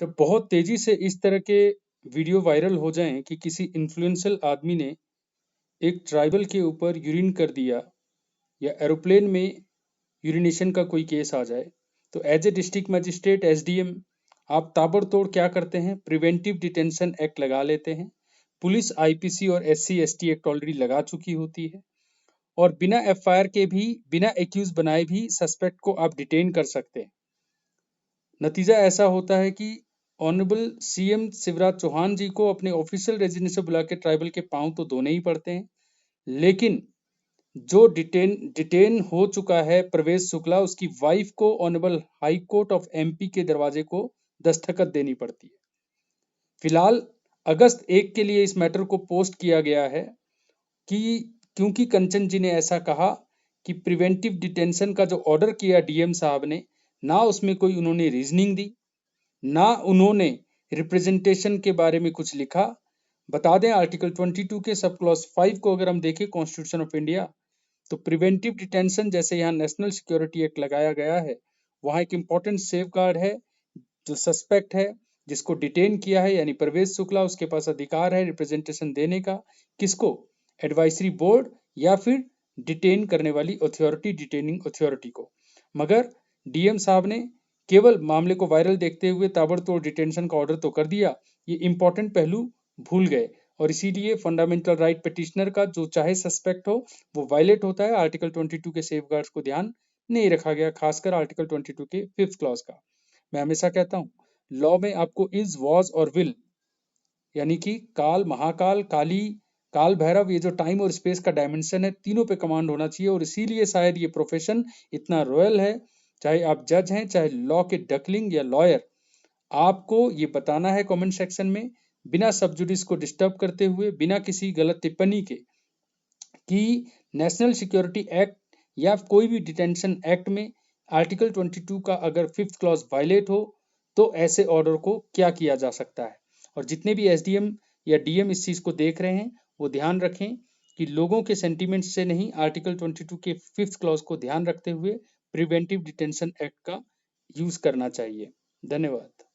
जब बहुत तेजी से इस तरह के वीडियो वायरल हो जाएं कि किसी इन्फ्लुएंशियल आदमी ने एक ट्राइबल के ऊपर यूरिन कर दिया या एरोप्लेन में यूरिनेशन का कोई केस आ जाए, तो as a district magistrate SDM आप ताबड़तोड़ क्या करते हैं, प्रिवेंटिव डिटेंशन एक्ट लगा लेते हैं। पुलिस आईपीसी और एससी एसटी एक्ट ऑलरेडी लगा चुकी होती है और बिना एफआईआर के भी, बिना एक्यूज बनाए भी सस्पेक्ट को आप डिटेन कर सकते हैं। नतीजा ऐसा होता है कि ऑनरेबल सीएम शिवराज चौहान जी को अपने ऑफिशियल रेजिडेंस से बुला के ट्राइबल के पांव तो धोने ही पड़ते हैं, लेकिन जो डिटेन हो चुका है प्रवेश शुक्ला, उसकी वाइफ को honourable high court of MP के दरवाजे को दस्तखत देनी पड़ती है। फिलहाल अगस्त 1 के लिए इस मैटर को पोस्ट किया गया है कि क्योंकि कंचन जी ने ऐसा कहा कि प्रिवेंटिव डिटेंशन का जो ऑर्डर किया डीएम साहब ने, ना उसमें कोई उन्होंने रीजनिंग दी, ना उन्होंने रिप्रेजेंटेशन के बारे में कुछ लिखा। बता दें, आर्टिकल 22 के सब क्लॉज 5 को अगर हम देखें कॉन्स्टिट्यूशन ऑफ इंडिया, तो प्रिवेंटिव डिटेंशन जैसे यहाँ नेशनल सिक्योरिटी एक्ट लगाया गया है, वहाँ एक इंपॉर्टेंट सेफगार्ड है। जो सस्पेक्ट है, जिसको डिटेन किया है, यानी प्रवेश शुक्ला, उसके पास अधिकार है रिप्रेजेंटेशन देने का। किसको? एडवाइजरी बोर्ड या फिर डिटेन करने वाली अथॉरिटी, डिटेनिंग अथॉरिटी को। मगर डीएम साहब ने केवल मामले को वायरल देखते हुए ताबड़तोड़ डिटेंशन का ऑर्डर तो कर दिया, ये इंपॉर्टेंट पहलू भूल गए। और इसीलिए फंडामेंटल राइट पिटिशनर का जो चाहे सस्पेक्ट हो वो वायलेट होता है। आर्टिकल 22 के सेफगार्ड्स को ध्यान नहीं रखा गया, खासकर आर्टिकल 22 के 5th क्लॉज का। मैं हमेशा कहता हूँ, लॉ में आपको इज, वॉज और विल, यानी कि काल, महाकाल, काली, काल भैरव, ये जो टाइम और स्पेस का डायमेंशन है, तीनों पे कमांड होना चाहिए। और इसीलिए शायद ये प्रोफेशन इतना रॉयल है। चाहे आप जज हैं, चाहे लॉ के डकलिंग या लॉयर, आपको ये बताना है कमेंट सेक्शन में, बिना सब्जुडिस को डिस्टर्ब करते हुए, बिना किसी गलत टिप्पणी के, कि नेशनल सिक्योरिटी एक्ट या कोई भी डिटेंशन एक्ट में आर्टिकल 22 का अगर 5th क्लॉज वायलेट हो तो ऐसे ऑर्डर को क्या किया जा सकता है। और जितने भी एसडीएम या डीएम इस चीज को देख रहे हैं, वो ध्यान रखें कि लोगों के सेंटीमेंट से नहीं, आर्टिकल 22 के 5th क्लॉज को ध्यान रखते हुए प्रिवेंटिव डिटेंशन एक्ट का यूज करना चाहिए। धन्यवाद।